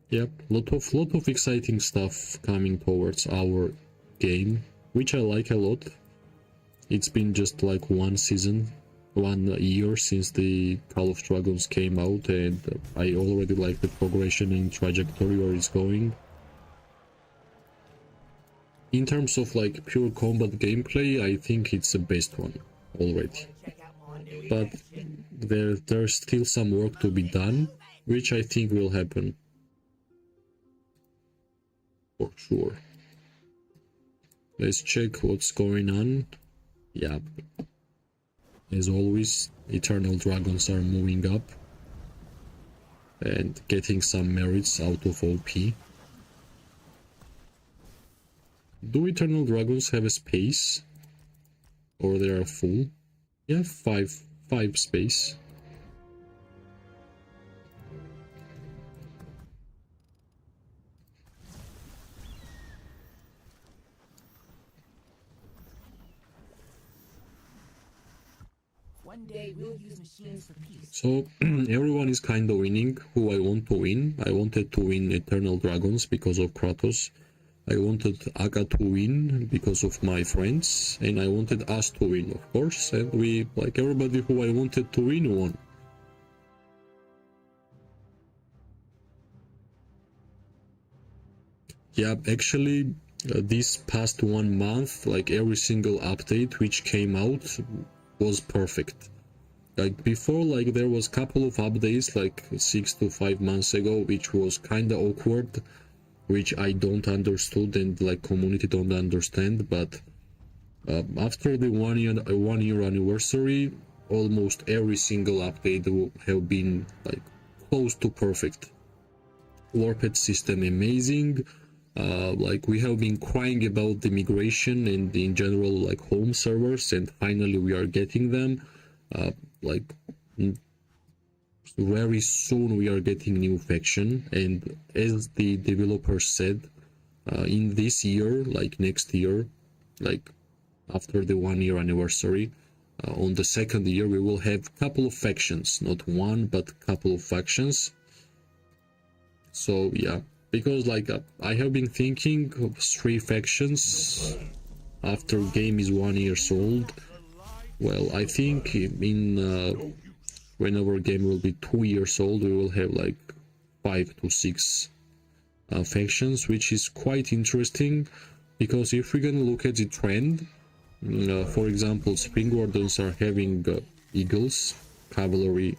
Yep, lot of exciting stuff coming towards our game, which I like a lot. It's been just like 1 year since the Call of Dragons came out, and I already like the progression and trajectory where it's going. In terms of like pure combat gameplay, I think it's the best one already. But there's still some work to be done, which I think will happen. For sure. Let's check what's going on. Yeah. As always, Eternal Dragons are moving up and getting some merits out of OP. Do Eternal Dragons have a space? or they are full. Yeah, five space. One day we'll use machines for peace. So everyone is kind of winning who I want to win. I wanted to win Eternal Dragons because of Kratos. I wanted Aga to win because of my friends, and I wanted us to win, of course, and we, like everybody who I wanted to win, won. Yeah, actually, this past 1 month, like every single update which came out was perfect. Like before, like there was couple of updates like 6 to 5 months ago, which was kinda awkward, which I don't understood and like community don't understand. But after the 1 year anniversary, almost every single update will have been like close to perfect. Warped system amazing. Like we have been crying about the migration and in general like home servers, and finally we are getting them. Like very soon we are getting new faction, and as the developer said, in this year, like next year, like after the 1 year anniversary, on the second year we will have couple of factions, not one but couple of factions. So yeah, because like I have been thinking of 3 factions after game is 1 year old. Well, I think in whenever game will be 2 years old, we will have like 5 to 6 factions, which is quite interesting. Because if we're gonna look at the trend, for example, Spring Wardens are having eagles, cavalry,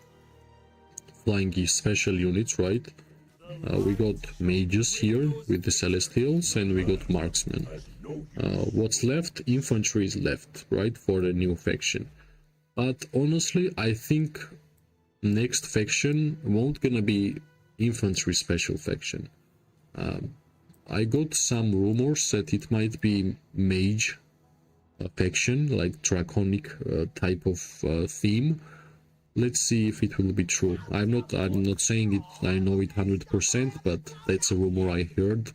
flying special units, right? We got mages here with the celestials, and we got marksmen. What's left? Infantry is left, right, for the new faction. But honestly, I think next faction won't gonna be infantry special faction. I got some rumors that it might be mage faction, like draconic type of theme. Let's see if it will be true. I'm not saying it, I know it 100%, but that's a rumor I heard.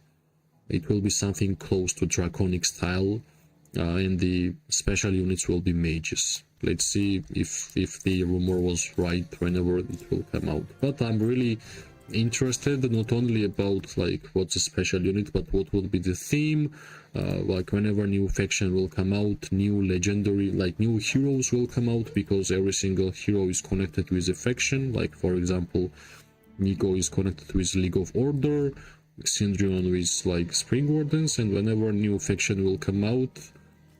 It will be something close to draconic style, and the special units will be mages. Let's see if the rumor was right whenever it will come out. But I'm really interested not only about like what's a special unit, but what would be the theme. Like whenever new faction will come out, new legendary, like new heroes will come out, because every single hero is connected with a faction. Like for example, Nico is connected with League of Order, Syndrion with like Spring Wardens, and whenever new faction will come out,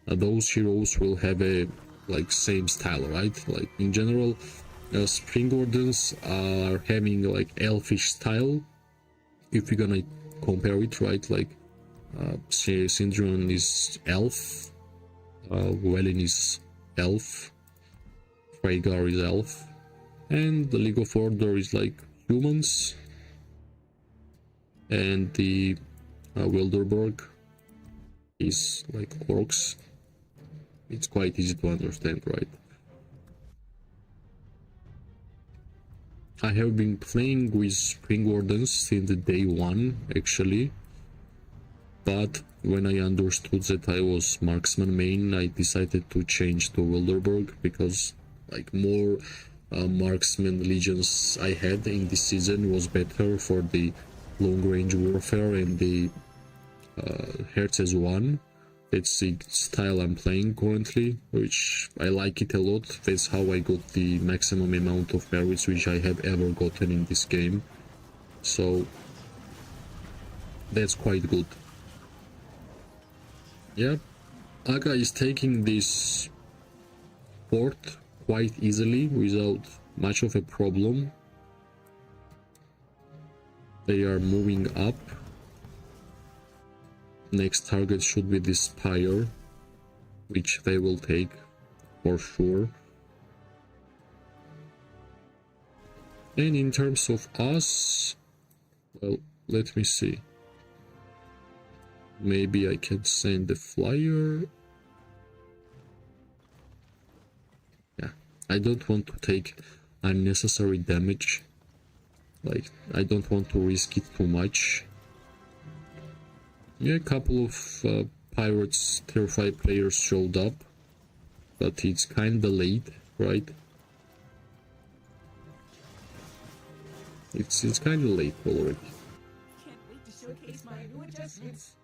those heroes will have a like same style, right? Like in general, Spring Wardens are having like elfish style. If you're gonna compare it, right? Like Syndrion is elf, Wellin is elf, Freygar is elf, and the League of Order is like humans, and the Wilderberg is like orcs. It's quite easy to understand, right? I have been playing with Spring Wardens since the day 1, actually. But when I understood that I was marksman main, I decided to change to Wilderberg, because like more marksman legions I had in this season was better for the long range warfare and the Herz's 1. That's the style I'm playing currently, which I like it a lot. That's how I got the maximum amount of merits which I have ever gotten in this game. So that's quite good. Yeah, Aga is taking this port quite easily without much of a problem. They are moving up. Next target should be this Spire, which they will take for sure. And in terms of us, well, let me see. Maybe I can send a flyer. I don't want to take unnecessary damage. Like, I don't want to risk it too much. Yeah, a couple of Pirates tier 5 players showed up, but it's kinda late, right? It's kinda late already. Can't wait to showcase my new adjustments.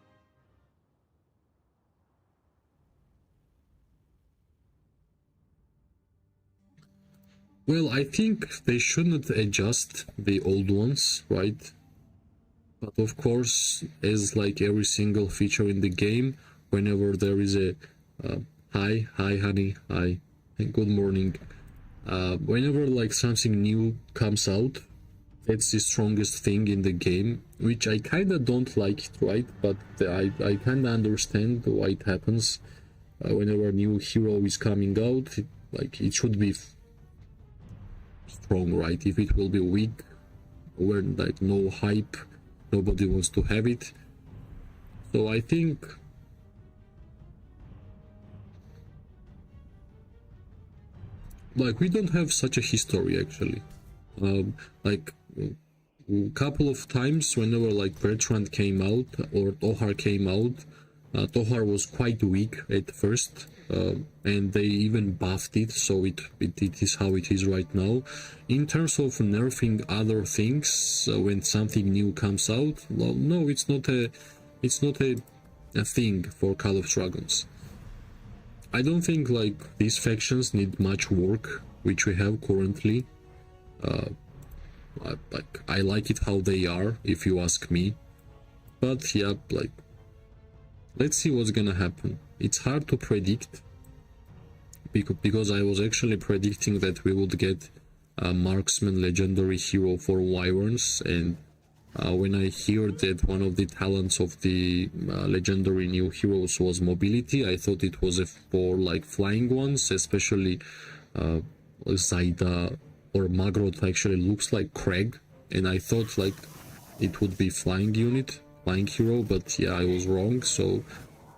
Well, I think they shouldn't adjust the old ones, right? But of course, as like every single feature in the game, whenever there is a hi honey, hi, and good morning, whenever like something new comes out, that's the strongest thing in the game, which I kinda don't like it, right? But I kinda understand why it happens. Whenever a new hero is coming out, it should be strong, right? If it will be weak, where like no hype, nobody wants to have it. So I think like we don't have such a history actually. Like a couple of times whenever like Bertrand came out or Tohar came out, Tohar was quite weak at first, and they even buffed it, so it is how it is right now. In terms of nerfing other things, when something new comes out, well, no, it's not a thing for Call of Dragons. I don't think like these factions need much work, which we have currently. I like it how they are, if you ask me. But yeah, like, let's see what's gonna happen. It's hard to predict, because I was actually predicting that we would get a marksman legendary hero for wyverns, and when I hear that one of the talents of the legendary new heroes was mobility, I thought it was for like flying ones, especially Zaida or Magrot actually looks like Craig, and I thought like it would be flying hero, but yeah, I was wrong. So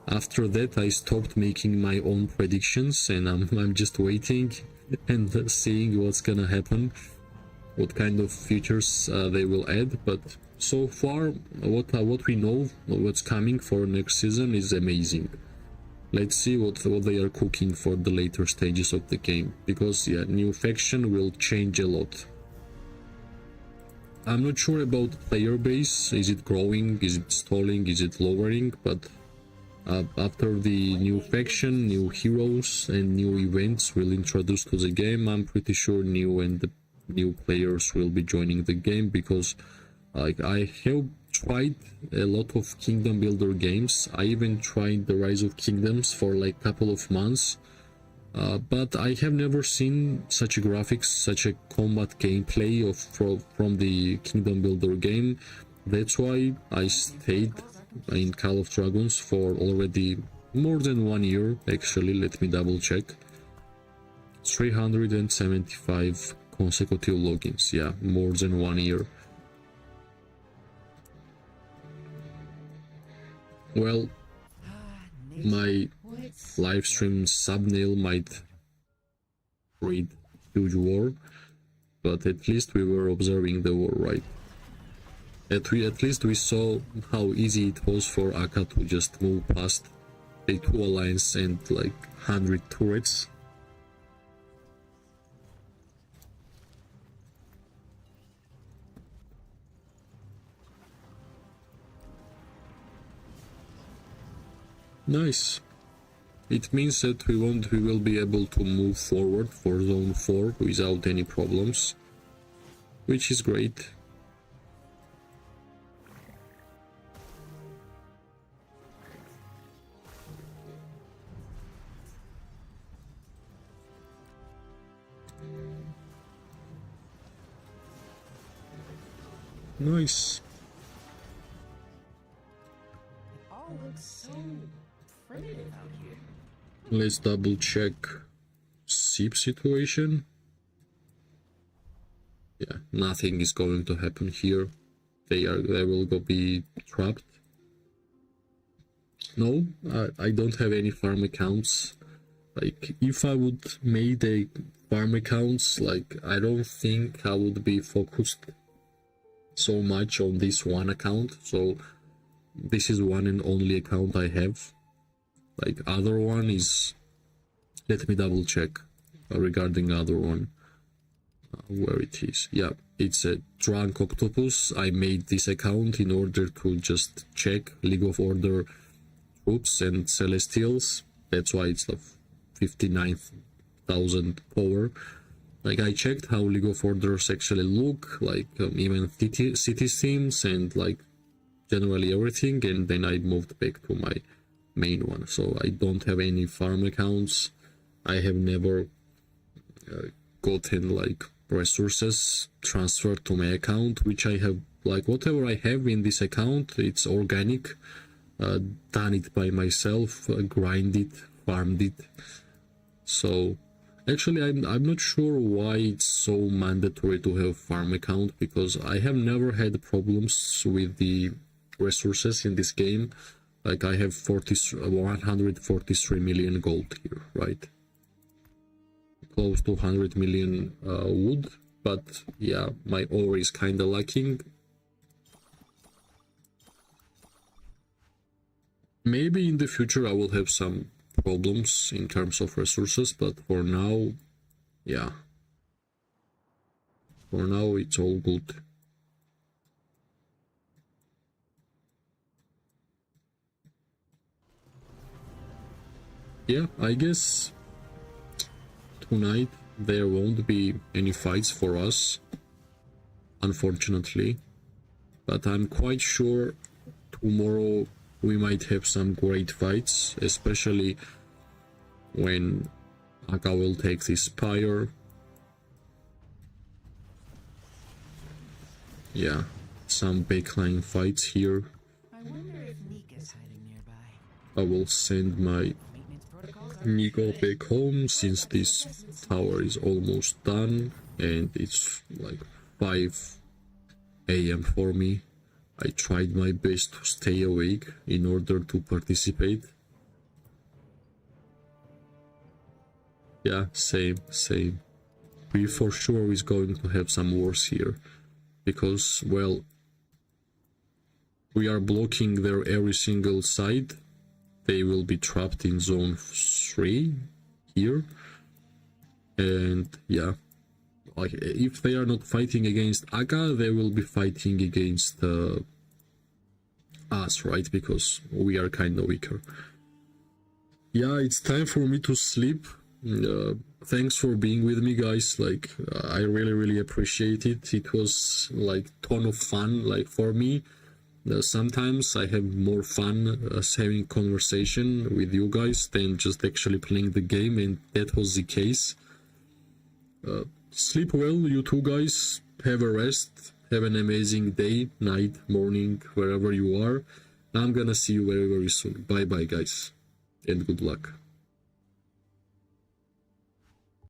after that I stopped making my own predictions, and I'm just waiting and seeing what's gonna happen, what kind of features they will add. But so far what we know, what's coming for next season is amazing. Let's see what they are cooking for the later stages of the game, because yeah, new faction will change a lot. I'm not sure about player base. Is it growing? Is it stalling? Is it lowering? But after the new faction, new heroes, and new events will introduce to the game, I'm pretty sure new players will be joining the game, because like I have tried a lot of kingdom builder games. I even tried the Rise of Kingdoms for like a couple of months, but I have never seen such a graphics, such a combat gameplay from the kingdom builder game. That's why I stayed in Call of Dragons for already more than 1 year. Actually, let me double check. 375 consecutive logins. Yeah, more than 1 year. Well, my live stream thumbnail might read huge war, but at least we were observing the war, right? At least we saw how easy it was for Akka to just move past a 2 alliance and like 100 turrets. Nice. It means that we will be able to move forward for zone 4 without any problems, which is great. Nice. It all looks so primitive out here. Let's double check SIP situation. Yeah, nothing is going to happen here. They will be trapped. No, I don't have any farm accounts. Like, if I would made a farm accounts, like I don't think I would be focused so much on this one account. So this is one and only account I have. Like other one is, let me double check regarding other one, where it is. Yeah, it's a Drunk Octopus. I made this account in order to just check League of Order troops and Celestials. That's why it's like 59,000 power. Like I checked how League of Orders actually look, like even city themes and like generally everything, and then I moved back to my main one. So I don't have any farm accounts. I have never gotten like resources transferred to my account, which I have, like whatever I have in this account, it's organic, done it by myself, grind it, farmed it. So actually I'm not sure why it's so mandatory to have farm account, because I have never had problems with the resources in this game. Like I have 143 million gold here, right? Close to 100 million wood, but yeah, my ore is kinda lacking. Maybe in the future I will have some problems in terms of resources, but for now, yeah, for now it's all good. Yeah, I guess tonight there won't be any fights for us, unfortunately, but I'm quite sure tomorrow we might have some great fights, especially when Aka will take this spire. Yeah, some backline fights here. I wonder if Nika's hiding nearby. I will send my Maintenance protocols are Nico back home since this tower is almost done and it's like 5 a.m. for me. I tried my best to stay awake in order to participate. Yeah, same. We for sure is going to have some wars here, because, well, we are blocking their every single side. They will be trapped in zone 3 here, and yeah, like if they are not fighting against Aga, they will be fighting against us, right? Because we are kind of weaker. Yeah, it's time for me to sleep. Thanks for being with me, guys. Like I really appreciate it. It was like ton of fun. Like for me, sometimes I have more fun having conversation with you guys than just actually playing the game, and that was the case. Sleep well, you two guys. Have a rest. Have an amazing day, night, morning, wherever you are. I'm gonna see you very soon. Bye guys, and good luck.